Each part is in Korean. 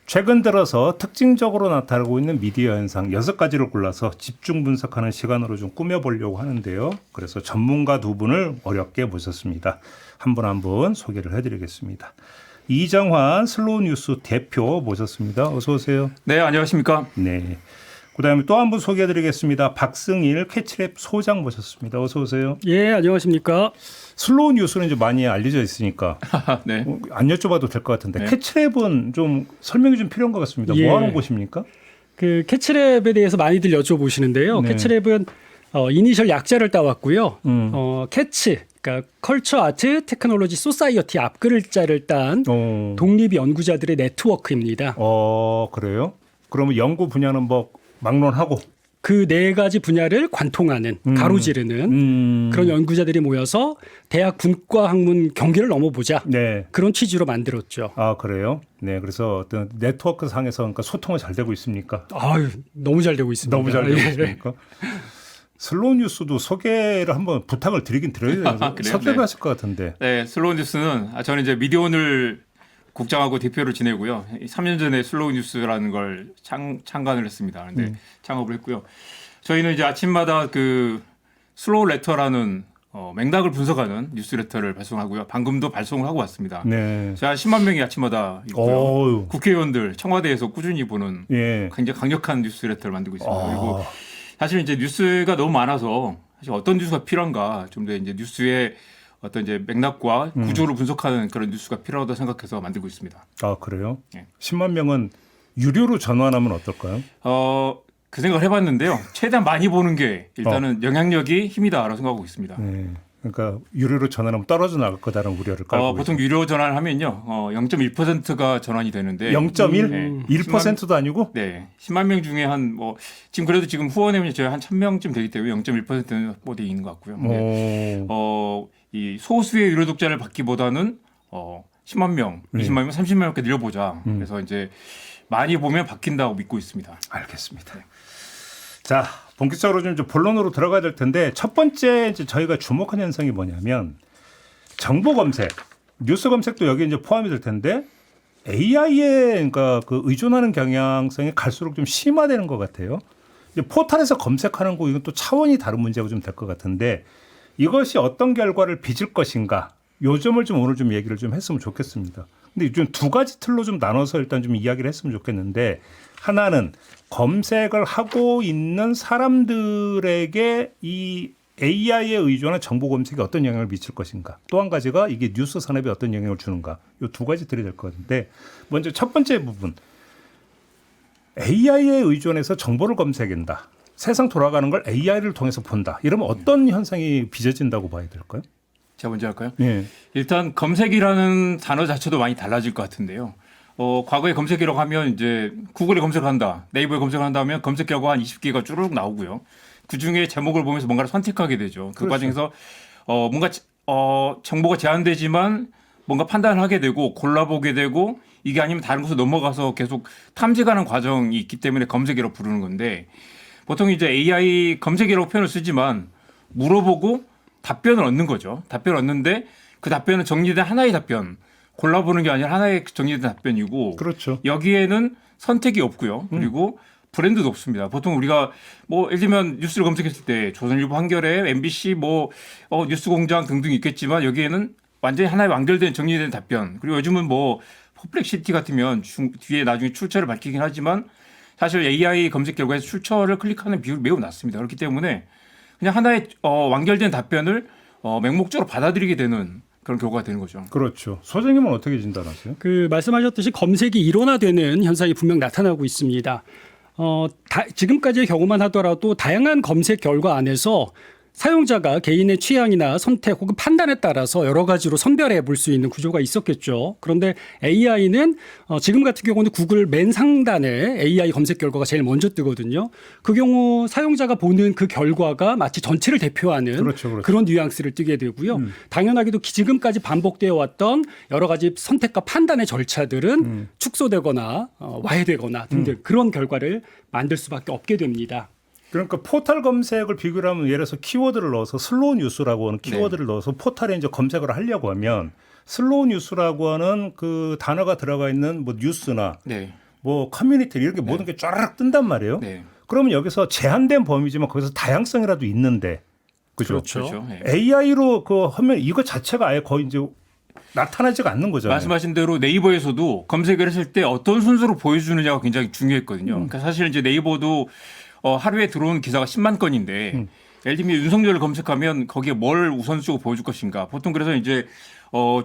최근 들어서 특징적으로 나타나고 있는 미디어 현상 6가지를 골라서 집중 분석하는 시간으로 좀 꾸며보려고 하는데요. 그래서 전문가 두 분을 어렵게 모셨습니다. 한 분 한 분 소개를 해드리겠습니다. 이정환 슬로우 뉴스 대표 모셨습니다. 어서 오세요. 네, 안녕하십니까. 네. 그다음에 또 한 분 소개해드리겠습니다. 박승일 캐치랩 소장 모셨습니다. 어서 오세요. 예, 안녕하십니까. 슬로우 뉴스는 이제 많이 알려져 있으니까 네. 안 여쭤봐도 될 것 같은데 네. 캐치랩은 좀 설명이 좀 필요한 것 같습니다. 예. 뭐 하는 곳입니까? 그 캐치랩에 대해서 많이들 여쭤보시는데요. 네. 캐치랩은 이니셜 약자를 따왔고요. 음. 캐치, 그러니까 컬처 아트 테크놀로지 소사이어티 앞글자를 딴 어. 독립 연구자들의 네트워크입니다. 그래요? 그러면 연구 분야는 뭐 막론하고 그 네 가지 분야를 관통하는 가로지르는 그런 연구자들이 모여서 대학 분과학문 경계를 넘어보자. 네. 그런 취지로 만들었죠. 아, 그래요? 네. 그래서 어떤 네트워크 상에서 그러니까 소통은 잘 되고 있습니까? 아유, 너무 잘 되고 있습니다. 너무 잘 되고 예. 있습니까? 슬로우 뉴스도 소개를 한번 부탁을 드리긴 드려야 돼요. 그래요? 섭섭하실 것 같은데. 네, 슬로우 뉴스는 저는 이제 미디어오늘 국장하고 대표를 지내고요. 3년 전에 슬로우 뉴스라는 걸 창간을 했습니다. 그런데 창업을 했고요. 저희는 이제 아침마다 그 슬로우 레터라는 맥락을 분석하는 뉴스레터를 발송하고요. 방금도 발송을 하고 왔습니다. 네. 제가 10만 명이 아침마다 있고요. 어유. 국회의원들 청와대에서 꾸준히 보는 예. 굉장히 강력한 뉴스레터를 만들고 있습니다. 아. 그리고 사실 이제 뉴스가 너무 많아서 사실 어떤 뉴스가 필요한가 좀 더 이제 뉴스의 어떤 이제 맥락과 구조를 분석하는 그런 뉴스가 필요하다고 생각해서 만들고 있습니다. 아, 그래요? 네. 10만 명은 유료로 전환하면 어떨까요? 그 생각을 해봤는데요. 최대한 많이 보는 게 일단은 영향력이 힘이다라고 생각하고 있습니다. 네. 그러니까 유료로 전환하면 떨어져 나갈 거다라는 우려를 깔고 보통 유료 전환을 하면요, 0.1%가 전환이 되는데 0.1? 네. 1%도 아니고? 네, 10만 명 중에 지금 그래도 지금 후원회원이 저희 한 1,000명쯤 되기 때문에 0.1%는 뽀대 있는 것 같고요. 근데 이 소수의 유료 독자를 받기보다는 10만 명, 20만 명, 30만 명께 늘려보자. 그래서 이제 많이 보면 바뀐다고 믿고 있습니다. 알겠습니다. 자, 본격적으로 좀 본론으로 들어가야 될 텐데 첫 번째 이제 저희가 주목한 현상이 뭐냐면 정보 검색, 뉴스 검색도 여기 이제 포함이 될 텐데 AI에 그러니까 그 의존하는 경향성이 갈수록 좀 심화되는 것 같아요. 이제 포털에서 검색하는 거 이건 또 차원이 다른 문제가 좀 될 것 같은데 이것이 어떤 결과를 빚을 것인가? 요 점을 좀 오늘 좀 얘기를 좀 했으면 좋겠습니다. 근데 좀 두 가지 틀로 좀 나눠서 일단 좀 이야기를 했으면 좋겠는데 하나는 검색을 하고 있는 사람들에게 이 AI에 의존한 정보 검색이 어떤 영향을 미칠 것인가. 또 한 가지가 이게 뉴스 산업에 어떤 영향을 주는가. 요 두 가지 들이 될 것 같은데 먼저 첫 번째 부분. AI에 의존해서 정보를 검색한다. 세상 돌아가는 걸 AI를 통해서 본다. 이러면 어떤 현상이 빚어진다고 봐야 될까요? 제가 먼저 할까요? 예. 일단 검색이라는 단어 자체도 많이 달라질 것 같은데요. 과거에 검색이라고 하면 이제 구글에 검색한다, 네이버에 검색한다 하면 검색 결과 한 20개가 쭈르륵 나오고요. 그 중에 제목을 보면서 뭔가를 선택하게 되죠. 그 그렇죠. 과정에서 뭔가 정보가 제한되지만 뭔가 판단을 하게 되고 골라보게 되고 이게 아니면 다른 곳으로 넘어가서 계속 탐색하는 과정이 있기 때문에 검색이라고 부르는 건데 보통 이제 AI 검색이라고 표현을 쓰지만 물어보고 답변을 얻는 거죠. 답변을 얻는데 그 답변은 정리된 하나의 답변, 골라보는 게 아니라 하나의 정리된 답변이고 그렇죠. 여기에는 선택이 없고요. 그리고 브랜드도 없습니다. 보통 우리가 예를 들면 뉴스를 검색했을 때 조선일보, 한겨레, MBC, 뉴스공장 등등 있겠지만 여기에는 완전히 하나의 완결된 정리된 답변. 그리고 요즘은 퍼플렉시티 같으면 뒤에 나중에 출처를 밝히긴 하지만 사실 AI 검색 결과에서 출처를 클릭하는 비율이 매우 낮습니다. 그렇기 때문에 그냥 하나의 완결된 답변을 맹목적으로 받아들이게 되는 그런 결과가 되는 거죠. 그렇죠. 소장님은 어떻게 진단하세요? 그 말씀하셨듯이 검색이 일원화되는 현상이 분명 나타나고 있습니다. 지금까지의 경우만 하더라도 다양한 검색 결과 안에서 사용자가 개인의 취향이나 선택 혹은 판단에 따라서 여러 가지로 선별해 볼 수 있는 구조가 있었겠죠. 그런데 AI는 지금 같은 경우는 구글 맨 상단에 AI 검색 결과가 제일 먼저 뜨거든요. 그 경우 사용자가 보는 그 결과가 마치 전체를 대표하는 그렇죠. 그런 뉘앙스를 띠게 되고요. 당연하게도 지금까지 반복되어 왔던 여러 가지 선택과 판단의 절차들은 축소되거나 와해되거나 등등 그런 결과를 만들 수밖에 없게 됩니다. 그러니까 포털 검색을 비교를 하면 예를 들어서 키워드를 넣어서 슬로우 뉴스라고 하는 키워드를 넣어서 포털에 이제 검색을 하려고 하면 슬로우 뉴스라고 하는 그 단어가 들어가 있는 뉴스나 뭐 커뮤니티 이렇게 모든 게 쫙 뜬단 말이에요. 네. 그러면 여기서 제한된 범위지만 거기서 다양성이라도 있는데 그죠? 그렇죠. 네. AI로 그 하면 이거 자체가 아예 거의 이제 나타나지가 않는 거잖아요. 말씀하신 대로 네이버에서도 검색을 했을 때 어떤 순서로 보여주느냐가 굉장히 중요했거든요. 그러니까 사실 이제 네이버도 하루에 들어온 기사가 10만 건인데 예를 들면 윤석열을 검색하면 거기에 뭘 우선순위로 보여줄 것인가. 보통 그래서 이제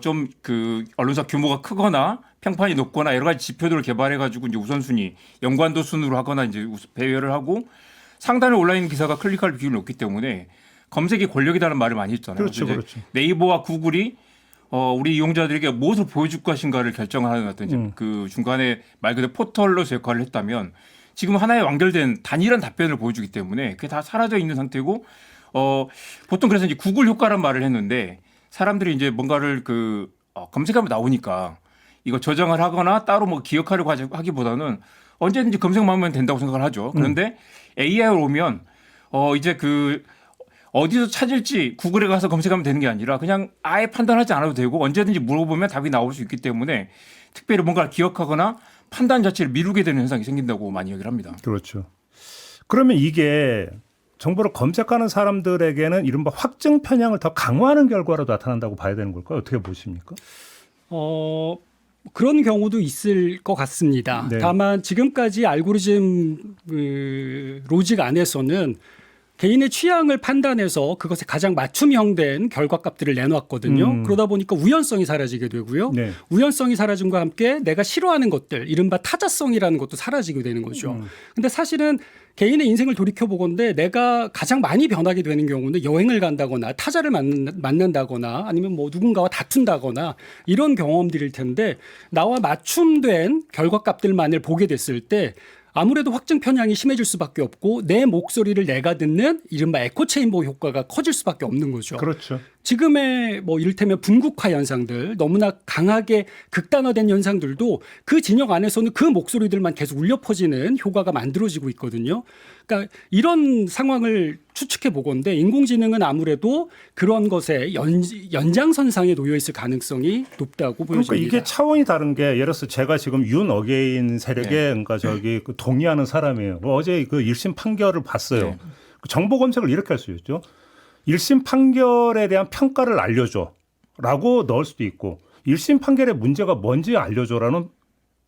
좀 그 언론사 규모가 크거나 평판이 높거나 여러 가지 지표들을 개발해 가지고 이제 우선순위 연관도 순으로 하거나 이제 배열을 하고 상단에 올라 있는 기사가 클릭할 비율이 높기 때문에 검색이 권력이라는 말을 많이 했잖아요. 그렇죠, 그래서 그렇죠. 네이버와 구글이 우리 이용자들에게 무엇을 보여줄 것인가를 결정하는 어떤 이제 그 중간에 말 그대로 포털로서 역할을 했다면 지금 하나의 완결된 단일한 답변을 보여주기 때문에 그게 다 사라져 있는 상태고 보통 그래서 이제 구글 효과란 말을 했는데 사람들이 이제 뭔가를 검색하면 나오니까 이거 저장을 하거나 따로 뭐 기억하려고 하기보다는 언제든지 검색만 하면 된다고 생각을 하죠. 그런데 AI로 오면 이제 어디서 찾을지 구글에 가서 검색하면 되는 게 아니라 그냥 아예 판단하지 않아도 되고 언제든지 물어보면 답이 나올 수 있기 때문에 특별히 뭔가를 기억하거나 판단 자체를 미루게 되는 현상이 생긴다고 많이 얘기를 합니다. 그렇죠. 그러면 이게 정보를 검색하는 사람들에게는 이른바 확증 편향을 더 강화하는 결과로 나타난다고 봐야 되는 걸까요? 어떻게 보십니까? 그런 경우도 있을 것 같습니다. 네. 다만 지금까지 알고리즘 로직 안에서는 개인의 취향을 판단해서 그것에 가장 맞춤형된 결과값들을 내놓았거든요. 그러다 보니까 우연성이 사라지게 되고요. 네. 우연성이 사라짐과 함께 내가 싫어하는 것들, 이른바 타자성이라는 것도 사라지게 되는 거죠. 근데 사실은 개인의 인생을 돌이켜보건대 내가 가장 많이 변하게 되는 경우는 여행을 간다거나 타자를 만난다거나 아니면 뭐 누군가와 다툰다거나 이런 경험들일 텐데 나와 맞춤된 결과값들만을 보게 됐을 때 아무래도 확증 편향이 심해질 수밖에 없고 내 목소리를 내가 듣는 이른바 에코체인버 효과가 커질 수밖에 없는 거죠. 그렇죠. 지금의 뭐 이를테면 분국화 현상들 너무나 강하게 극단화된 현상들도 그 진영 안에서는 그 목소리들만 계속 울려 퍼지는 효과가 만들어지고 있거든요. 그러니까 이런 상황을 추측해 보건대 인공지능은 아무래도 그런 것에 연장선상에 놓여 있을 가능성이 높다고 보여집니다. 그러니까 이게 차원이 다른 게 예를 들어서 제가 지금 윤 어게인 세력에 그러니까 그 동의하는 사람이에요. 어제 그 1심 판결을 봤어요. 네. 그 정보 검색을 이렇게 할 수 있죠. 1심 판결에 대한 평가를 알려줘라고 넣을 수도 있고 1심 판결의 문제가 뭔지 알려줘라는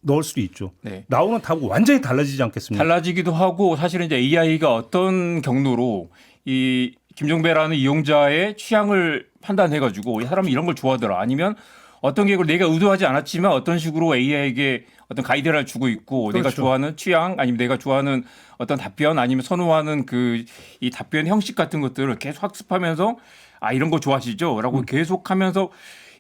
넣을 수도 있죠. 네. 나오는 답은 완전히 달라지지 않겠습니까? 달라지기도 하고 사실은 이제 AI가 어떤 경로로 이 김종배라는 이용자의 취향을 판단해가지고 이 사람이 이런 걸 좋아하더라 아니면 어떤 계획을 내가 의도하지 않았지만 어떤 식으로 AI에게 어떤 가이드라인을 주고 있고 그렇죠. 내가 좋아하는 취향 아니면 내가 좋아하는 어떤 답변 아니면 선호하는 이 답변 형식 같은 것들을 계속 학습하면서 이런 거 좋아하시죠? 라고 계속하면서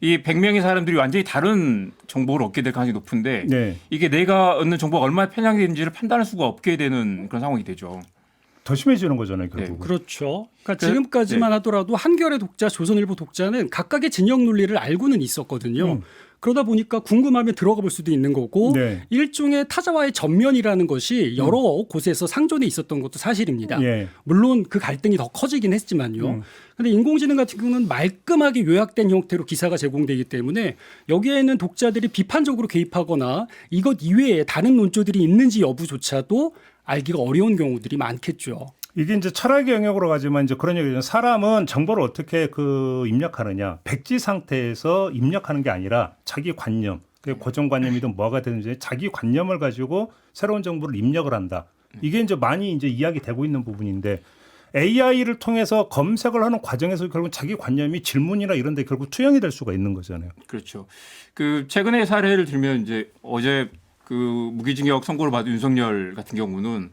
이 100명의 사람들이 완전히 다른 정보를 얻게 될 가능성이 높은데 네. 이게 내가 얻는 정보가 얼마나 편향이 되는지를 판단할 수가 없게 되는 그런 상황이 되죠. 더 심해지는 거잖아요, 결국. 네. 그렇죠. 그러니까 그- 지금까지만 하더라도 한겨레 독자, 조선일보 독자는 각각의 진영 논리를 알고는 있었거든요. 그러다 보니까 궁금하면 들어가 볼 수도 있는 거고 네. 일종의 타자와의 전면이라는 것이 여러 곳에서 상존해 있었던 것도 사실입니다. 예. 물론 그 갈등이 더 커지긴 했지만요. 그런데 인공지능 같은 경우는 말끔하게 요약된 형태로 기사가 제공되기 때문에 여기에는 독자들이 비판적으로 개입하거나 이것 이외에 다른 논조들이 있는지 여부조차도 알기가 어려운 경우들이 많겠죠. 이게 이제 철학의 영역으로 가지만 이제 그런 얘기죠. 사람은 정보를 어떻게 입력하느냐. 백지 상태에서 입력하는 게 아니라 자기 관념, 그게 고정관념이든 뭐가 되든지 자기 관념을 가지고 새로운 정보를 입력을 한다. 이게 이제 많이 이제 이야기되고 있는 부분인데 AI를 통해서 검색을 하는 과정에서 결국 자기 관념이 질문이나 이런 데 결국 투영이 될 수가 있는 거잖아요. 그렇죠. 최근의 사례를 들면 이제 어제 무기징역 선고를 받은 윤석열 같은 경우는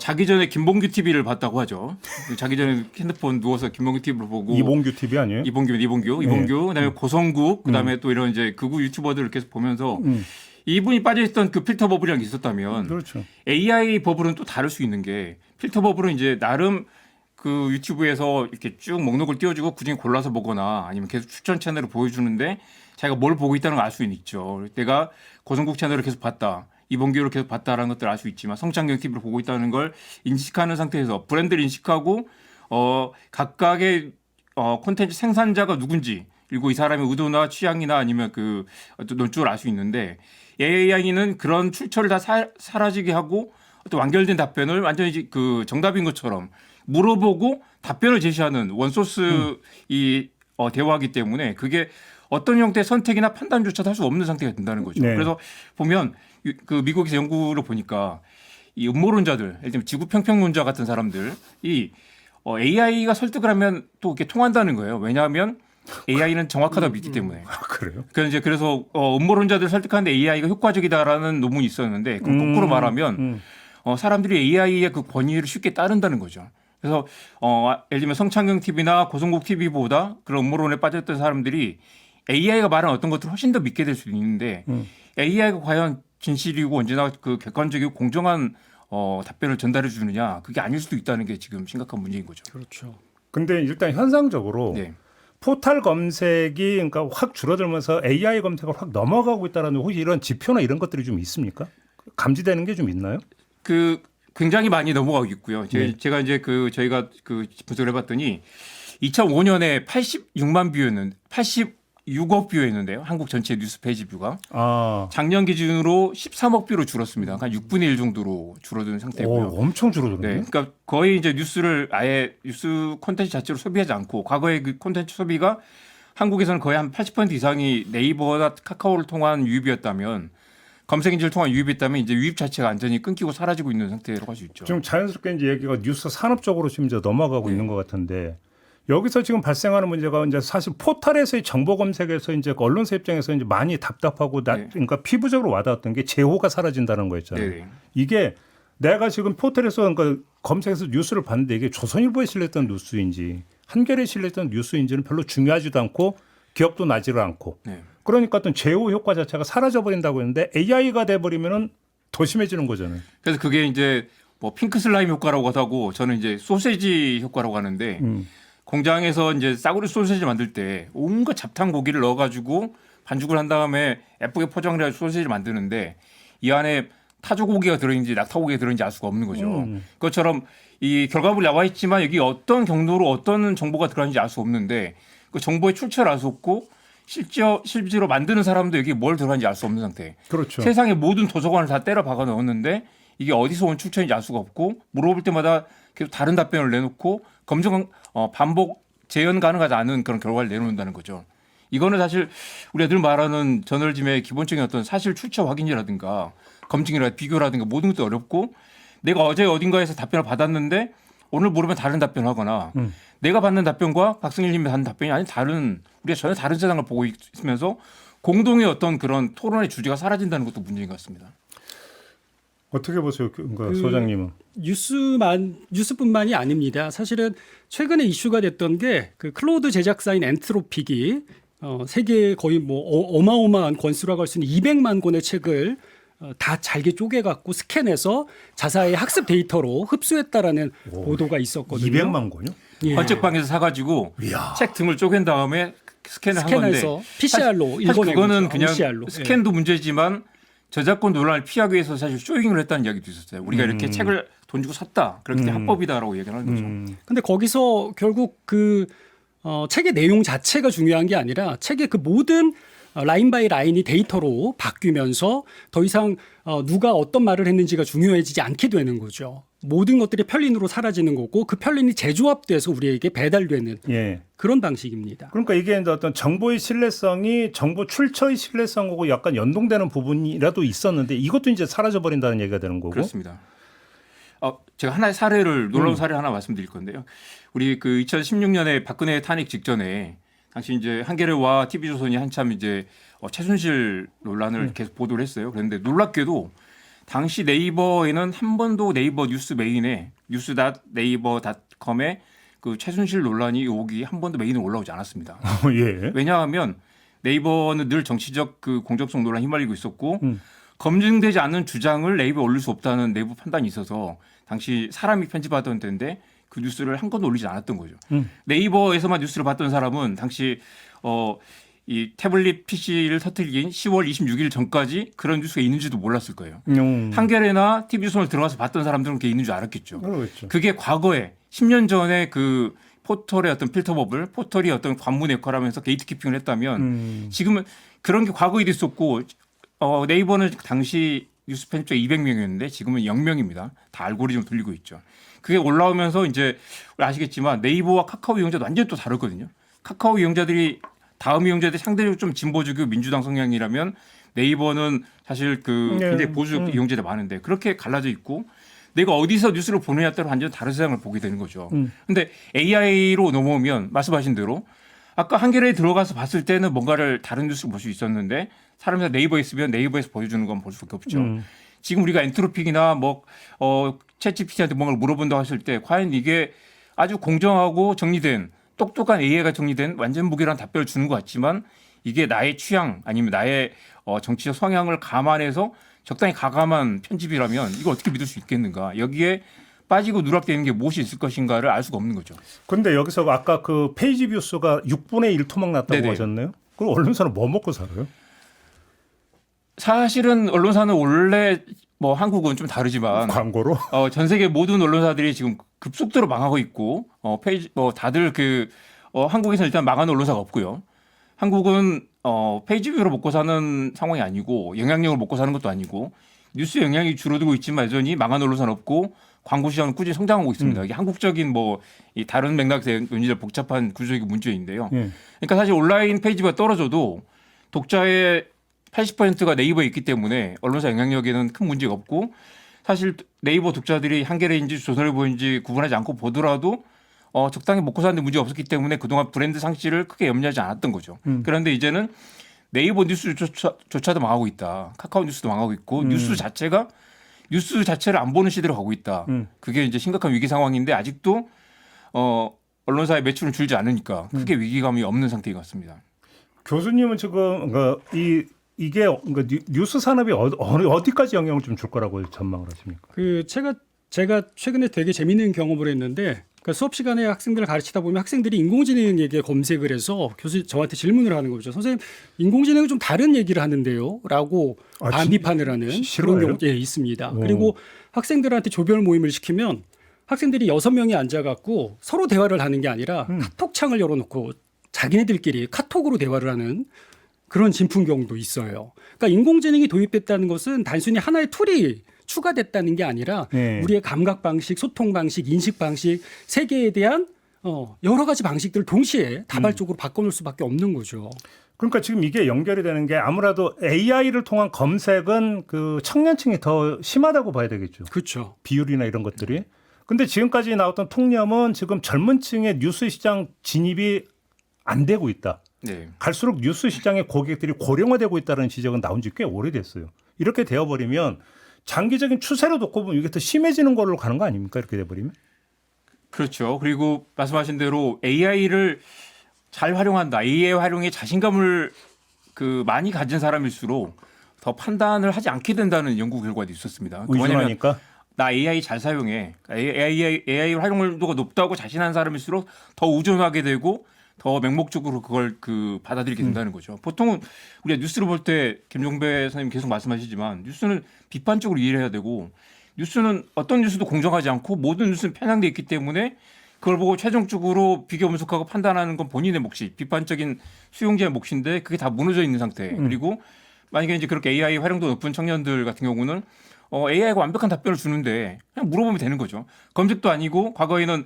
자기 전에 김봉규 TV를 봤다고 하죠. 자기 전에 핸드폰 누워서 김봉규 TV를 보고 이봉규 TV 아니에요? 이봉규 그다음에 고성국 그다음에 또 이런 이제 극우 유튜버들을 계속 보면서 이분이 빠져있던 그 필터 버블이라는 게 있었다면 그렇죠. AI 버블은 또 다를 수 있는 게 필터 버블은 이제 나름 그 유튜브에서 이렇게 쭉 목록을 띄워주고 그중에 골라서 보거나 아니면 계속 추천 채널을 보여주는데 자기가 뭘 보고 있다는 걸 알 수 있죠. 내가 고성국 채널을 계속 봤다. 이봉규를 계속 봤다라는 것들을 알 수 있지만 성창경 TV를 보고 있다는 걸 인식하는 상태에서 브랜드를 인식하고 각각의 콘텐츠 생산자가 누군지 그리고 이 사람의 의도나 취향이나 아니면 그 어떤 논조를 알 수 있는데 AI는 그런 출처를 다 사라지게 하고 또 완결된 답변을 완전히 그 정답인 것처럼 물어보고 답변을 제시하는 원소스 이 대화이기 때문에 그게 어떤 형태의 선택이나 판단조차도 할 수 없는 상태가 된다는 거죠. 네. 그래서 보면 그 미국에서 연구를 보니까 이 음모론자들, 예를 들면 지구 평평론자 같은 사람들이 AI가 설득을 하면 또 이렇게 통한다는 거예요. 왜냐하면 AI는 정확하다고 믿기 때문에. 그래요? 그래서 음모론자들 설득하는데 AI가 효과적이다라는 논문이 있었는데 그럼 거꾸로 말하면 사람들이 AI의 그 권위를 쉽게 따른다는 거죠. 그래서 예를 들면 성창경 TV나 고성국 TV보다 그런 음모론에 빠졌던 사람들이 AI가 말하는 어떤 것들을 훨씬 더 믿게 될 수 있는데 AI가 과연 진실이고 언제나 그 객관적이고 공정한 답변을 전달해 주느냐 그게 아닐 수도 있다는 게 지금 심각한 문제인 거죠. 그렇죠. 근데 일단 현상적으로 네. 포털 검색이 그러니까 확 줄어들면서 AI 검색을 확 넘어가고 있다라는 혹시 이런 지표나 이런 것들이 좀 있습니까? 감지되는 게 좀 있나요? 그 굉장히 많이 넘어가고 있고요. 네. 제가 이제 저희가 그 분석을 해봤더니 2005년에 86만 뷰였는데 86억 뷰였는데요. 한국 전체 뉴스 페이지 뷰가 작년 기준으로 13억 뷰로 줄었습니다. 한 6분의 1 정도로 줄어든 상태고요. 엄청 줄어들었네요. 네, 그러니까 거의 이제 뉴스를 아예 뉴스 콘텐츠 자체로 소비하지 않고 과거의 그 콘텐츠 소비가 한국에서는 거의 한 80% 이상이 네이버나 카카오를 통한 유입이었다면 검색 인지를 통한 유입이었다면 이제 유입 자체가 완전히 끊기고 사라지고 있는 상태라고 할 수 있죠. 지금 자연스럽게 이제 얘기가 뉴스 산업 쪽으로 지금 이제 넘어가고 있는 것 같은데 여기서 지금 발생하는 문제가 이제 사실 포털에서의 정보 검색에서 이제 언론사 입장에서 이제 많이 답답하고 그러니까 피부적으로 와닿았던 게 제호가 사라진다는 거였잖아요. 네. 이게 내가 지금 포털에서 그러니까 검색해서 뉴스를 봤는데 이게 조선일보에 실렸던 뉴스인지 한겨레에 실렸던 뉴스인지는 별로 중요하지도 않고 기억도 나지를 않고 네. 그러니까 어떤 제호 효과 자체가 사라져 버린다고 했는데 AI가 돼 버리면은 더 심해지는 거잖아요. 그래서 그게 이제 뭐 핑크 슬라임 효과라고 하고 저는 이제 소세지 효과라고 하는데 공장에서 이제 싸구려 소세지 만들 때 온갖 잡탕 고기를 넣어가지고 반죽을 한 다음에 예쁘게 포장을 해서 소세지를 만드는데 이 안에 타조고기가 들어있는지 낙타고기가 들어있는지 알 수가 없는 거죠. 그것처럼 이 결과물이 나와 있지만 여기 어떤 경로로 어떤 정보가 들어가는지 알 수 없는데 그 정보의 출처를 알 수 없고 실제로 만드는 사람도 여기 뭘 들어가는지 알 수 없는 상태. 그렇죠. 세상의 모든 도서관을 다 때려 박아 넣었는데 이게 어디서 온 출처인지 알 수가 없고 물어볼 때마다 계속 다른 답변을 내놓고 반복 재현 가능하지 않은 그런 결과를 내놓는다는 거죠. 이거는 사실 우리가 늘 말하는 저널즘의 기본적인 어떤 사실 출처 확인이라든가 검증이라든가 비교라든가 모든 것도 어렵고 내가 어제 어딘가에서 답변을 받았는데 오늘 물으면 다른 답변을 하거나 내가 받는 답변과 박승일 님이 받는 답변이 아닌 우리가 전혀 다른 세상을 보고 있으면서 공동의 어떤 그런 토론의 주제가 사라진다는 것도 문제인 것 같습니다. 어떻게 보세요, 그러니까 소장님은? 뉴스뿐만이 아닙니다. 사실은 최근에 이슈가 됐던 게 그 클로우드 제작사인 엔트로픽이 세계에 거의 뭐 어마어마한 권수라고 할 수 있는 200만 권의 책을 다 잘게 쪼개갖고 스캔해서 자사의 학습 데이터로 흡수했다라는 보도가 있었거든요. 200만 권요? 예. 번책방에서 사가지고 책 등을 쪼갠 다음에 스캔을 한 건데 스캔해서 PCR로 사실 읽어내고 그거는 그냥 OCR로. 스캔도 문제지만 저작권 논란을 피하기 위해서 사실 쇼잉을 했다는 이야기도 있었어요. 우리가 이렇게 책을 돈 주고 샀다. 그렇기 때문에 합법이다라고 얘기를 하는 거죠. 근데 거기서 결국 그 책의 내용 자체가 중요한 게 아니라 책의 그 모든 라인 바이 라인이 데이터로 바뀌면서 더 이상 누가 어떤 말을 했는지가 중요해지지 않게 되는 거죠. 모든 것들이 편린으로 사라지는 거고 그 편린이 재조합돼서 우리에게 배달되는 그런 방식입니다. 그러니까 이게 이제 어떤 정보의 신뢰성이 정보 출처의 신뢰성하고 약간 연동되는 부분이라도 있었는데 이것도 이제 사라져 버린다는 얘기가 되는 거고. 그렇습니다. 제가 하나의 놀라운 사례 하나 말씀드릴 건데요. 우리 그 2016년에 박근혜 탄핵 직전에 당시 이제 한겨레와 TV조선이 한참 이제 최순실 논란을 계속 보도를 했어요. 그런데 놀랍게도 당시 네이버에는 한 번도 네이버 뉴스 메인에 news.naver.com에 그 최순실 논란이 한 번도 메인에 올라오지 않았습니다. 예. 왜냐하면 네이버는 늘 정치적 그 공정성 논란에 휘말리고 있었고 검증되지 않는 주장을 네이버에 올릴 수 없다는 내부 판단이 있어서 당시 사람이 편집하던 때인데 그 뉴스를 한 건도 올리지 않았던 거죠. 네이버에서만 뉴스를 봤던 사람은 당시 이 태블릿 PC를 터뜨린 10월 26일 전까지 그런 뉴스가 있는지도 몰랐을 거예요. 한겨레나 TV조선을 들어가서 봤던 사람들은 그게 있는 줄 알았겠죠. 그렇겠죠. 그게 과거에 10년 전에 그 포털의 어떤 필터버블, 포털이 어떤 관문의 역할을 하면서 게이트키핑을 했다면 지금은 그런 게 과거에도 있었고 네이버는 당시 뉴스 편집자 200명이었는데 지금은 0명입니다. 다 알고리즘 돌리고 있죠. 그게 올라오면서 이제 아시겠지만 네이버와 카카오 이용자도 완전히 또 다르거든요. 카카오 이용자들이 다음 이용자들이 상대적으로 좀 진보적이고 민주당 성향이라면 네이버는 사실 그 굉장히 보수 이용자들이 많은데 그렇게 갈라져 있고 내가 어디서 뉴스를 보느냐에 따라 완전 다른 세상을 보게 되는 거죠. 근데 AI로 넘어오면 말씀하신 대로 아까 한겨레에 들어가서 봤을 때는 뭔가를 다른 뉴스를 볼 수 있었는데 사람이 다 네이버에 있으면 네이버에서 보여주는 건 볼 수밖에 없죠. 지금 우리가 엔트로픽이나 챗GPT한테 뭔가를 물어본다고 했을 때 과연 이게 아주 공정하고 정리된 똑똑한 AI가 정리된 완전 무결한 답변을 주는 것 같지만 이게 나의 취향 아니면 나의 정치적 성향을 감안해서 적당히 가감한 편집이라면 이걸 어떻게 믿을 수 있겠는가. 여기에 빠지고 누락되는 게 무엇이 있을 것인가를 알 수가 없는 거죠. 근데 여기서 아까 그 페이지 뷰 수가 6분의 1 토막 났다고 네네. 하셨네요. 그럼 언론사는 뭐 먹고 살아요? 사실은 언론사는 원래 한국은 좀 다르지만 광고로? 전 세계 모든 언론사들이 지금 급속도로 망하고 있고 다들 한국에서 일단 망하는 언론사가 없고요. 한국은 페이지 뷰로 먹고 사는 상황이 아니고 영향력을 먹고 사는 것도 아니고 뉴스 영향이 줄어들고 있지만 여전히 망한 언론사는 없고 광고 시장은 꾸준히 성장하고 있습니다. 이게 한국적인 이 다른 맥락의 논의들 복잡한 구조적인 문제인데요. 그러니까 사실 온라인 페이지가 떨어져도 독자의 80%가 네이버에 있기 때문에 언론사 영향력에는 큰 문제가 없고 사실 네이버 독자들이 한겨레인지 조선일보인지 구분하지 않고 보더라도 적당히 먹고 사는데 문제가 없었기 때문에 그동안 브랜드 상실을 크게 염려하지 않았던 거죠. 그런데 이제는 네이버 뉴스조차도 망하고 있다. 카카오 뉴스도 망하고 있고 뉴스 자체를 안 보는 시대로 가고 있다. 그게 이제 심각한 위기 상황인데 아직도 언론사의 매출은 줄지 않으니까 크게 위기감이 없는 상태인 것 같습니다. 교수님은 지금 이게 뉴스 산업이 어디까지 영향을 좀 줄 거라고 전망을 하십니까? 제가 최근에 되게 재밌는 경험을 했는데 수업 시간에 학생들을 가르치다 보면 학생들이 인공지능 얘기에 검색을 해서 교수 저한테 질문을 하는 거죠. 선생님, 인공지능은 좀 다른 얘기를 하는데요라고 반비판을 하는 그런 경우가 있습니다. 그리고 학생들한테 조별 모임을 시키면 학생들이 6명이 앉아갖고 서로 대화를 하는 게 아니라 카톡창을 열어놓고 자기네들끼리 카톡으로 대화를 하는 그런 진풍경도 있어요. 그러니까 인공지능이 도입됐다는 것은 단순히 하나의 툴이 추가됐다는 게 아니라 우리의 감각 방식, 소통 방식, 인식 방식, 세계에 대한 여러 가지 방식들을 동시에 다발적으로 바꿔놓을 수밖에 없는 거죠. 그러니까 지금 이게 연결이 되는 게 아무래도 AI를 통한 검색은 그 청년층이 더 심하다고 봐야 되겠죠. 그렇죠. 비율이나 이런 것들이. 근데 지금까지 나왔던 통념은 지금 젊은 층의 뉴스 시장 진입이 안 되고 있다. 네. 갈수록 뉴스 시장의 고객들이 고령화되고 있다는 지적은 나온 지 꽤 오래됐어요. 이렇게 되어버리면 장기적인 추세로 놓고 보면 이게 더 심해지는 걸로 가는 거 아닙니까? 이렇게 돼버리면. 그렇죠. 그리고 말씀하신 대로 AI를 잘 활용한다. AI 활용에 자신감을 많이 가진 사람일수록 더 판단을 하지 않게 된다는 연구 결과도 있었습니다. 의존하니까. 나 AI 잘 사용해. AI 활용도가 높다고 자신한 사람일수록 더 의존하게 되고 더 맹목적으로 그걸 받아들이게 된다는 거죠. 보통은 우리가 뉴스를 볼 때 김종배 선생님 계속 말씀하시지만 뉴스는 비판적으로 이해를 해야 되고 뉴스는 어떤 뉴스도 공정하지 않고 모든 뉴스는 편향돼 있기 때문에 그걸 보고 최종적으로 비교 분석하고 판단하는 건 본인의 몫이 비판적인 수용자의 몫인데 그게 다 무너져 있는 상태. 그리고 만약에 이제 그렇게 AI 활용도 높은 청년들 같은 경우는 AI가 완벽한 답변을 주는데 그냥 물어보면 되는 거죠. 검색도 아니고 과거에는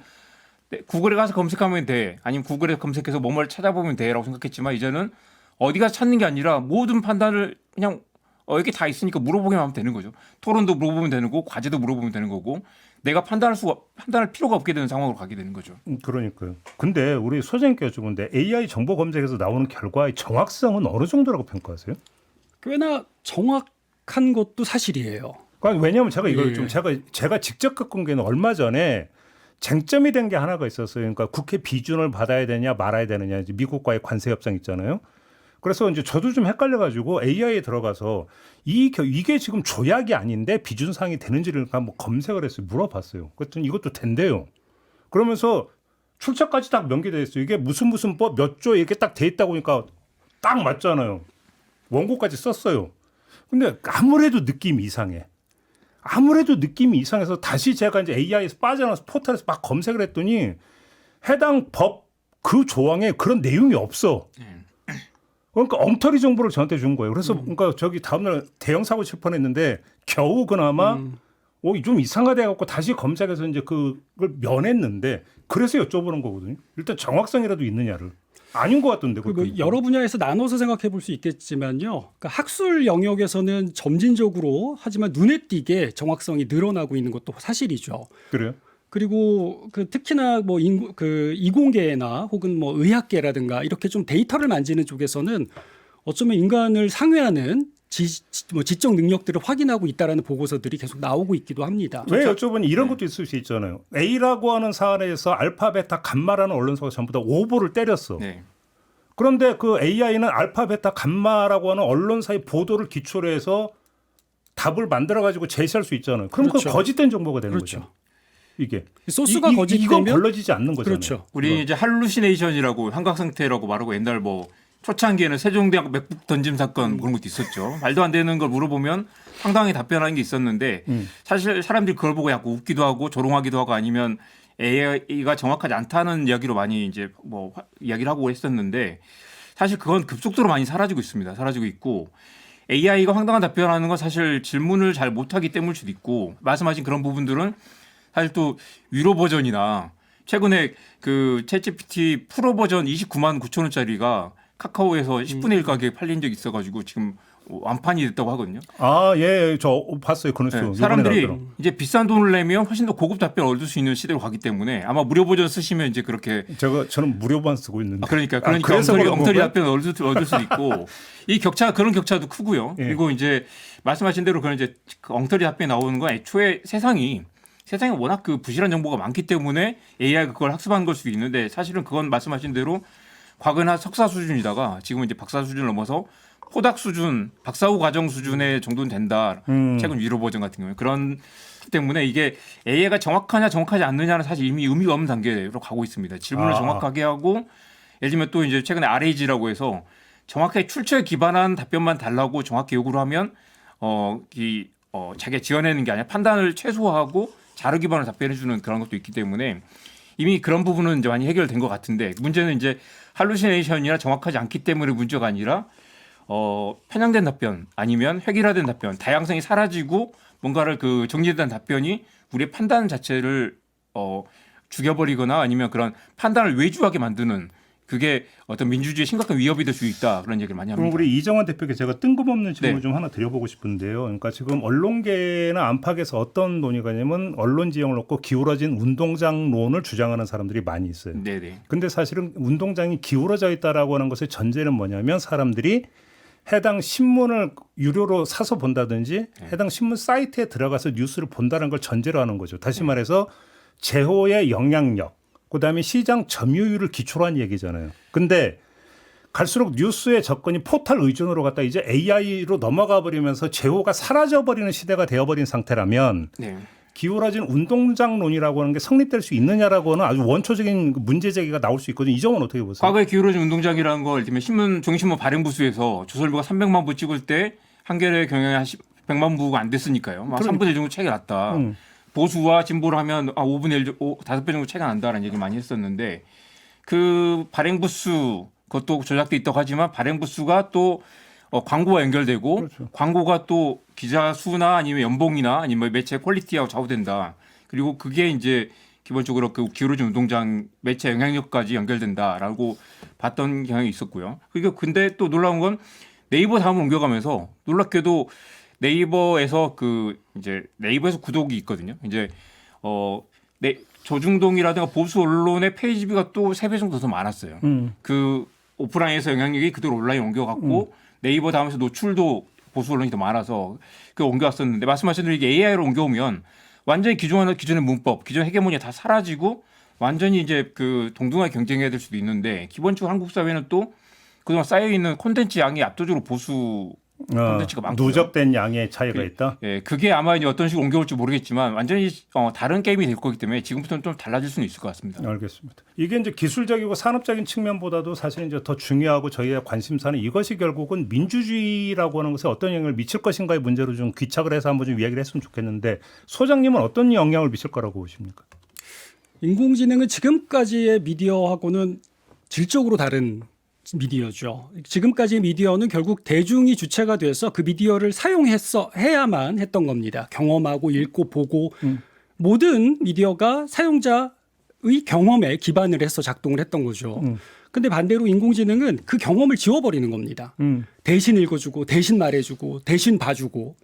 구글에 가서 검색하면 돼. 아니면 구글에 검색해서 뭐를 찾아보면 돼라고 생각했지만 이제는 어디 가서 찾는 게 아니라 모든 판단을 그냥 여기 다 있으니까 물어보기만 하면 되는 거죠. 토론도 물어보면 되는 거고 과제도 물어보면 되는 거고 내가 판단할 필요가 없게 되는 상황으로 가게 되는 거죠. 그러니까요. 근데 우리 소장님께 여쭤본데 AI 정보 검색에서 나오는 결과의 정확성은 어느 정도라고 평가하세요? 꽤나 정확한 것도 사실이에요. 왜냐하면 제가 이걸 좀 제가 직접 겪은 게 얼마 전에 쟁점이 된 게 하나가 있었어요. 그러니까 국회 비준을 받아야 되냐 말아야 되느냐. 이제 미국과의 관세 협상 있잖아요. 그래서 이제 저도 좀 헷갈려가지고 AI에 들어가서 이게 지금 조약이 아닌데 비준사항이 되는지를 한번 검색을 했어요. 물어봤어요. 그랬더니 이것도 된대요. 그러면서 출처까지 딱 명기돼 있어요. 이게 무슨 법 몇 조 이렇게 딱 돼 있다고 하니까 딱 맞잖아요. 원고까지 썼어요. 근데 아무래도 느낌이 이상해. 이상해서 다시 제가 이제 AI에서 빠져나와서 포털에서 막 검색을 했더니 해당 법 그 조항에 그런 내용이 없어. 그러니까 엉터리 정보를 저한테 준 거예요. 그래서 그러니까 저기 다음날 대형 사고 칠 뻔했는데 겨우 그나마 좀 이상하다 해갖고 다시 검색해서 이제 그걸 면했는데 그래서 여쭤보는 거거든요. 일단 정확성이라도 있느냐를. 아닌 것 같던데. 뭐 여러 분야에서 나눠서 생각해 볼 수 있겠지만요. 그러니까 학술 영역에서는 점진적으로 하지만 눈에 띄게 정확성이 늘어나고 있는 것도 사실이죠. 그래요? 그리고 그 특히나 뭐 그 이공계나 혹은 뭐 의학계라든가 이렇게 좀 데이터를 만지는 쪽에서는 어쩌면 인간을 상회하는 지적 능력들을 확인하고 있다라는 보고서들이 계속 나오고 있기도 합니다. 왜 여쭤보니 이런 것도 있을 수 있잖아요. A라고 하는 사안에서 알파, 베타, 감마라는 언론사가 전부 다 오보를 때렸어. 네. 그런데 그 AI는 알파, 베타, 감마라고 하는 언론사의 보도를 기초로 해서 답을 만들어 가지고 제시할 수 있잖아요. 그럼 그렇죠. 그 거짓된 정보가 되는 그렇죠. 거죠. 이게 소스가 이건 거짓되면 걸러지지 않는 거잖아요. 그렇죠. 우리 이제 할루시네이션이라고 환각 상태라고 말하고 옛날 뭐 초창기에는 세종대왕 맥북 던짐 사건 그런 것도 있었죠. 말도 안 되는 걸 물어보면 황당하게 답변하는 게 있었는데 사실 사람들이 그걸 보고 약간 웃기도 하고 조롱하기도 하고 아니면 AI가 정확하지 않다는 이야기로 많이 이제 뭐 이야기를 하고 했었는데 사실 그건 급속도로 많이 사라지고 있습니다. 사라지고 있고 AI가 황당한 답변하는 건 사실 질문을 잘 못하기 때문일 수도 있고 말씀하신 그런 부분들은 사실 또 위로 버전이나 최근에 그 챗GPT 프로 버전 29만 9천 원짜리가 카카오에서 10분의 1 가격에 팔린 적이 있어가지고 지금 완판이 됐다고 하거든요. 아, 예, 저 봤어요. 그 뉴스. 네, 이번에 사람들이 나왔더라고요. 이제 비싼 돈을 내면 훨씬 더 고급 답변을 얻을 수 있는 시대로 가기 때문에 아마 무료 버전 쓰시면 이제 그렇게 저는 무료반 쓰고 있는데. 그러니까 그래서 엉터리 답변을 얻을 수도 있고 이 그런 격차도 크고요. 예. 그리고 이제 말씀하신 대로 그런 이제 그 엉터리 답변이 나오는 건 애초에 세상에 워낙 그 부실한 정보가 많기 때문에 AI가 그걸 학습한 걸 수도 있는데 사실은 그건 말씀하신 대로 과거는 석사 수준이다가 지금은 이제 박사 수준을 넘어서 포닥 수준, 박사후 과정 수준의 정도는 된다. 최근 위로 버전 같은 경우에 그런 때문에 이게 AI가 정확하냐 정확하지 않느냐는 사실 이미 의미가 없는 단계로 가고 있습니다. 질문을 정확하게 하고 예를 들면 또 이제 최근에 RAG라고 해서 정확하게 출처에 기반한 답변만 달라고 정확히 요구를 하면 자기가 지어내는 게 아니라 판단을 최소화하고 자료 기반으로 답변해주는 그런 것도 있기 때문에 이미 그런 부분은 이제 많이 해결된 것 같은데 문제는 이제 할루시네이션이나 정확하지 않기 때문에 문제가 아니라 편향된 답변 아니면 획일화된 답변, 다양성이 사라지고 뭔가를 그 정리된 답변이 우리의 판단 자체를 죽여버리거나 아니면 그런 판단을 외주하게 만드는 그게 어떤 민주주의에 심각한 위협이 될 수 있다 그런 얘기를 많이 합니다. 그럼 우리 이정환 대표께 제가 뜬금없는 질문 네. 좀 하나 드려보고 싶은데요. 그러니까 지금 언론계나 안팎에서 어떤 논의가 있냐면 언론 지형을 놓고 기울어진 운동장론을 주장하는 사람들이 많이 있어요. 네네. 근데 사실은 운동장이 기울어져 있다라고 하는 것의 전제는 뭐냐면 사람들이 해당 신문을 유료로 사서 본다든지 해당 신문 사이트에 들어가서 뉴스를 본다는 걸 전제로 하는 거죠. 다시 말해서 제호의 영향력, 그다음에 시장 점유율을 기초로 한 얘기잖아요. 근데 갈수록 뉴스의 접근이 포털 의존으로 갔다 이제 AI로 넘어가 버리면서 제호가 사라져 버리는 시대가 되어 버린 상태라면 네. 기울어진 운동장론이라고 하는 게 성립될 수 있느냐라고는 아주 원초적인 문제 제기가 나올 수 있거든요. 이 점은 어떻게 보세요? 과거에 기울어진 운동장이라는 걸 예를 들면 종신문 발행부수에서 조선일보가 300만 부 찍을 때 한겨레 경향이 한 100만 부가 안 됐으니까요. 막 3분의 1 정도 차이가 났다. 보수와 진보를 하면 5분의 1, 5배 정도 차이가 난다라는 얘기를 많이 했었는데 그 발행부수 그것도 조작돼 있다고 하지만 발행부수가 또 광고와 연결되고 그렇죠. 광고가 또 기자 수나 아니면 연봉이나 아니면 매체 퀄리티하고 좌우된다. 그리고 그게 이제 기본적으로 그 기울어진 운동장 매체 영향력까지 연결된다라고 봤던 경향이 있었고요. 그리고 근데 또 놀라운 건 네이버 다음을 옮겨가면서 놀랍게도 네이버에서 네이버에서 구독이 있거든요. 이제 조중동이라든가 보수 언론의 페이지 뷰가 또 3배 정도 더 많았어요. 그 오프라인에서 영향력이 그대로 온라인 옮겨갔고 네이버 다음에서 노출도 보수 언론이 더 많아서 그 옮겨왔었는데 말씀하신 대로 이게 AI로 옮겨오면 완전히 기존의 문법, 기존 헤게모니가 다 사라지고 완전히 이제 그 동등하게 경쟁해야 될 수도 있는데 기본적으로 한국 사회는 또 그동안 쌓여 있는 콘텐츠 양이 압도적으로 보수 콘텐츠가 많고요. 누적된 양의 차이가 있다. 예, 그게 아마 이제 어떤 식으로 옮겨올지 모르겠지만 완전히 다른 게임이 될 거기 때문에 지금부터는 좀 달라질 수는 있을 것 같습니다. 알겠습니다. 이게 이제 기술적이고 산업적인 측면보다도 사실 이제 더 중요하고 저희의 관심사는 이것이 결국은 민주주의라고 하는 것에 어떤 영향을 미칠 것인가의 문제로 좀 귀착을 해서 한번 좀 이야기를 했으면 좋겠는데 소장님은 어떤 영향을 미칠 거라고 보십니까? 인공지능은 지금까지의 미디어하고는 질적으로 다른 미디어죠. 지금까지 미디어는 결국 대중이 주체가 돼서 그 미디어를 해야만 했던 겁니다. 경험하고 읽고 보고 모든 미디어가 사용자의 경험에 기반을 해서 작동을 했던 거죠. 근데 반대로 인공지능은 그 경험을 지워버리는 겁니다. 대신 읽어주고 대신 말해주고 대신 봐주고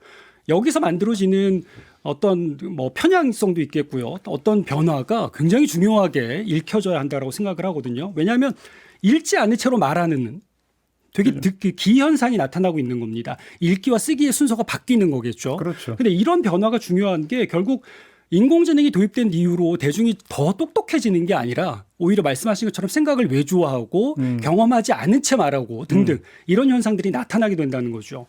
여기서 만들어지는 어떤 뭐 편향성도 있겠고요. 어떤 변화가 굉장히 중요하게 읽혀져야 한다고 생각을 하거든요. 왜냐하면 읽지 않은 채로 말하는 되게 기현상이 나타나고 있는 겁니다. 읽기와 쓰기의 순서가 바뀌는 거겠죠. 그렇죠. 근데 이런 변화가 중요한 게 결국 인공지능이 도입된 이후로 대중이 더 똑똑해지는 게 아니라 오히려 말씀하신 것처럼 생각을 외주화하고 경험하지 않은 채 말하고 등등 이런 현상들이 나타나게 된다는 거죠.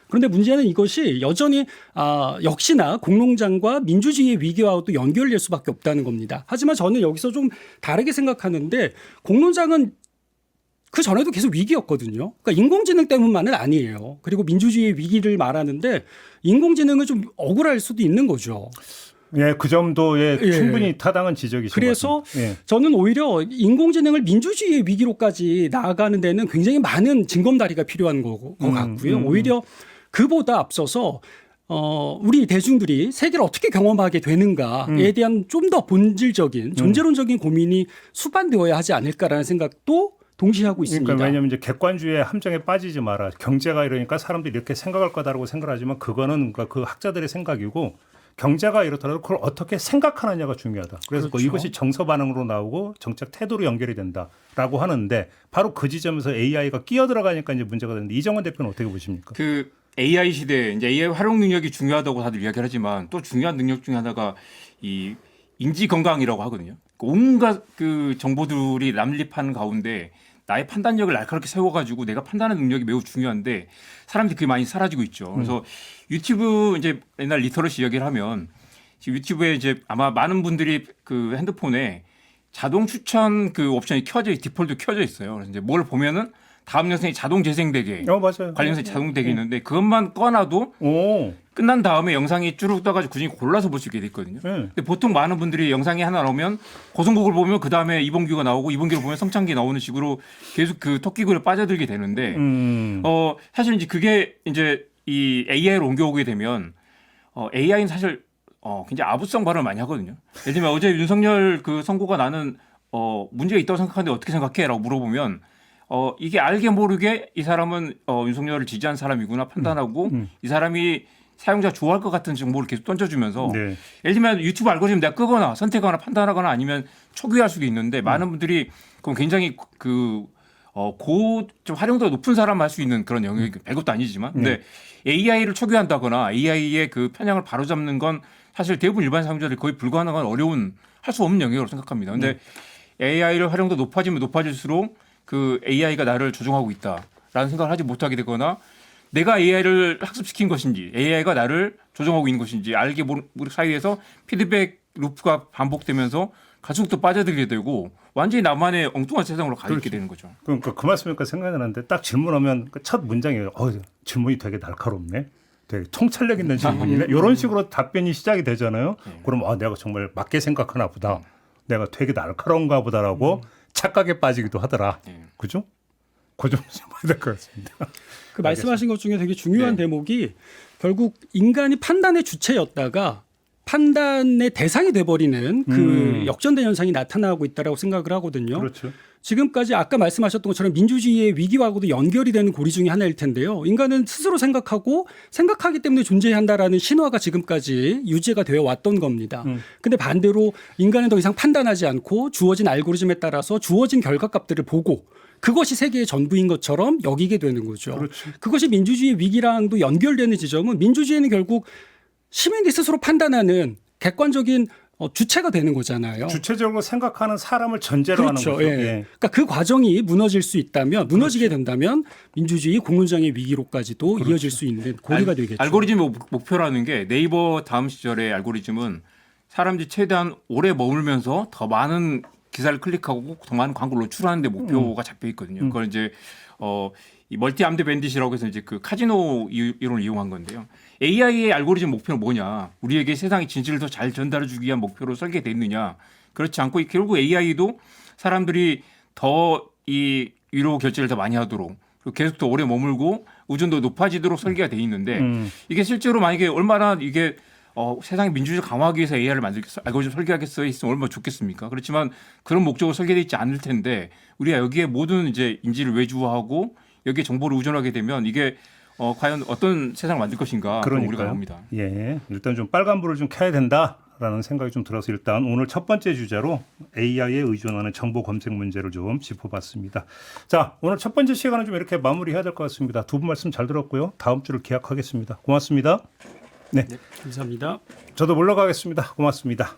그런데 문제는 이것이 여전히 역시나 공농장과 민주주의의 위기와도 연결될 수밖에 없다는 겁니다. 하지만 저는 여기서 좀 다르게 생각하는데 공농장은 그 전에도 계속 위기였거든요. 그러니까 인공지능 때문만은 아니에요. 그리고 민주주의의 위기를 말하는데 인공지능은 좀 억울할 수도 있는 거죠. 예, 그 점도에 예. 충분히 타당한 지적이신 그래서 것 같습니다. 예. 저는 오히려 인공지능을 민주주의의 위기로까지 나아가는 데는 굉장히 많은 징검다리가 필요한 것 같고요. 오히려 그보다 앞서서 우리 대중들이 세계를 어떻게 경험하게 되는가에 대한 좀 더 본질적인 존재론적인 고민이 수반되어야 하지 않을까라는 생각도 동시에 하고 있습니다. 그러니까 왜냐하면 이제 객관주의의 함정에 빠지지 마라. 경제가 이러니까 사람들이 이렇게 생각할 거다라고 생각하지만 그거는 그러니까 그 학자들의 생각이고 경제가 이렇더라도 그걸 어떻게 생각하느냐가 중요하다. 그래서 그렇죠. 이것이 정서 반응으로 나오고 정책 태도로 연결이 된다라고 하는데 바로 그 지점에서 AI가 끼어 들어가니까 이제 문제가 되는데 이정원 대표는 어떻게 보십니까? 그 AI 시대에 이제 AI 활용 능력이 중요하다고 다들 이야기를 하지만 또 중요한 능력 중에 하나가 이 인지 건강이라고 하거든요. 온갖 그 정보들이 남립하는 가운데 나의 판단력을 날카롭게 세워가지고 내가 판단하는 능력이 매우 중요한데 사람들이 그게 많이 사라지고 있죠. 그래서 유튜브 이제 옛날 리터러시 이야기를 하면 지금 유튜브에 이제 아마 많은 분들이 그 핸드폰에 자동 추천 그 옵션이 디폴트 켜져 있어요. 그래서 이제 뭘 보면은 다음 영상이 자동 재생되게 맞아요. 관련 영상이 자동 되게 있는데 그것만 꺼놔도 오. 끝난 다음에 영상이 쭉 떠가지고 굳이 골라서 볼 수 있게 돼 있거든요. 근데 보통 많은 분들이 영상이 하나 나오면 고성곡을 보면 그 다음에 이봉규가 나오고 이봉규를 보면 성창기 나오는 식으로 계속 그 토끼굴에 빠져들게 되는데 사실 이제 그게 이제 이 AI로 옮겨오게 되면 AI는 사실 굉장히 아부성 발언을 많이 하거든요. 예를 들면 어제 윤석열 그 선고가 나는 문제가 있다고 생각하는데 어떻게 생각해?라고 물어보면 이게 알게 모르게 이 사람은 윤석열을 지지한 사람이구나 판단하고 이 사람이 사용자 좋아할 것 같은 정보를 계속 던져주면서 네. 예를 들면 유튜브 알고리즘 내가 끄거나 선택하거나 판단하거나 아니면 초기화할 수도 있는데 많은 분들이 그럼 굉장히 좀 활용도가 높은 사람 할 수 있는 그런 영역이 별것도 아니지만 근데 AI를 초기화한다거나 AI의 그 편향을 바로잡는 건 사실 대부분 일반 사용자들이 거의 불가능한 어려운 할 수 없는 영역으로 생각합니다. 근데 AI를 활용도 높아지면 높아질수록 그 AI가 나를 조종하고 있다라는 생각을 하지 못하게 되거나 내가 AI를 학습시킨 것인지 AI가 나를 조종하고 있는 것인지 알게 모르는 사이에서 피드백 루프가 반복되면서 갈수록 또 빠져들게 되고 완전히 나만의 엉뚱한 세상으로 가 있게 되는 거죠. 그러니까 그 말씀이니까 생각이 나는데 딱 질문하면 그 첫 문장이에요. 질문이 되게 날카롭네. 되게 통찰력 있는 질문이네. 이런 식으로 답변이 시작이 되잖아요. 그럼 내가 정말 맞게 생각하나 보다. 내가 되게 날카로운가 보다라고 착각에 빠지기도 하더라. 그죠? 그 점을 좀 봐야 될 것 같습니다. 그 말씀하신 것 중에 되게 중요한 대목이 결국 인간이 판단의 주체였다가 판단의 대상이 돼버리는 그 역전된 현상이 나타나고 있다고 생각을 하거든요. 그렇죠. 지금까지 아까 말씀하셨던 것처럼 민주주의의 위기와도 연결이 되는 고리 중에 하나일 텐데요. 인간은 스스로 생각하고 생각하기 때문에 존재해야 한다라는 신화가 지금까지 유지가 되어 왔던 겁니다. 근데 반대로 인간은 더 이상 판단하지 않고 주어진 알고리즘에 따라서 주어진 결과값들을 보고 그것이 세계의 전부인 것처럼 여기게 되는 거죠. 그렇죠. 그것이 민주주의의 위기랑도 연결되는 지점은 민주주의는 결국 시민이 스스로 판단하는 객관적인 주체가 되는 거잖아요. 주체적으로 생각하는 사람을 전제로 그렇죠. 하는 거죠. 예. 그러니까 그 과정이 무너질 수 있다면 무너지게 된다면 민주주의 공론장의 위기로까지도 이어질 수 있는 고리가 되겠죠. 알고리즘의 목표라는 게 네이버 다음 시절의 알고리즘은 사람들이 최대한 오래 머물면서 더 많은 기사를 클릭하고 더 많은 광고를 노출하는 데 목표가 잡혀 있거든요. 그걸 이제 이 멀티 암드 밴딧이라고 해서 이제 그 카지노 이론을 이용한 건데요. AI의 알고리즘 목표는 뭐냐? 우리에게 세상의 진실을 더 잘 전달해 주기 위한 목표로 설계되어 있느냐? 그렇지 않고 결국 AI도 사람들이 더 이 위로 결제를 더 많이 하도록 그리고 계속 더 오래 머물고 의존도 높아지도록 설계가 돼 있는데 이게 실제로 만약에 얼마나 이게 세상의 민주주의 강화하기 위해서 AI를 만들겠어, 알고리즘 설계하겠어 있으면 얼마나 좋겠습니까? 그렇지만 그런 목적으로 설계되어 있지 않을 텐데 우리가 여기에 모든 이제 인지를 외주화하고 여기에 정보를 의존하게 되면 이게 과연 어떤 세상을 만들 것인가 그런 우리가 나옵니다. 예, 일단 좀 빨간불을 좀 켜야 된다라는 생각이 좀 들어서 일단 오늘 첫 번째 주제로 AI에 의존하는 정보 검색 문제를 좀 짚어봤습니다. 자, 오늘 첫 번째 시간은 좀 이렇게 마무리해야 될 것 같습니다. 두 분 말씀 잘 들었고요. 다음 주를 기약하겠습니다. 고맙습니다. 네, 감사합니다. 저도 물러가겠습니다. 고맙습니다.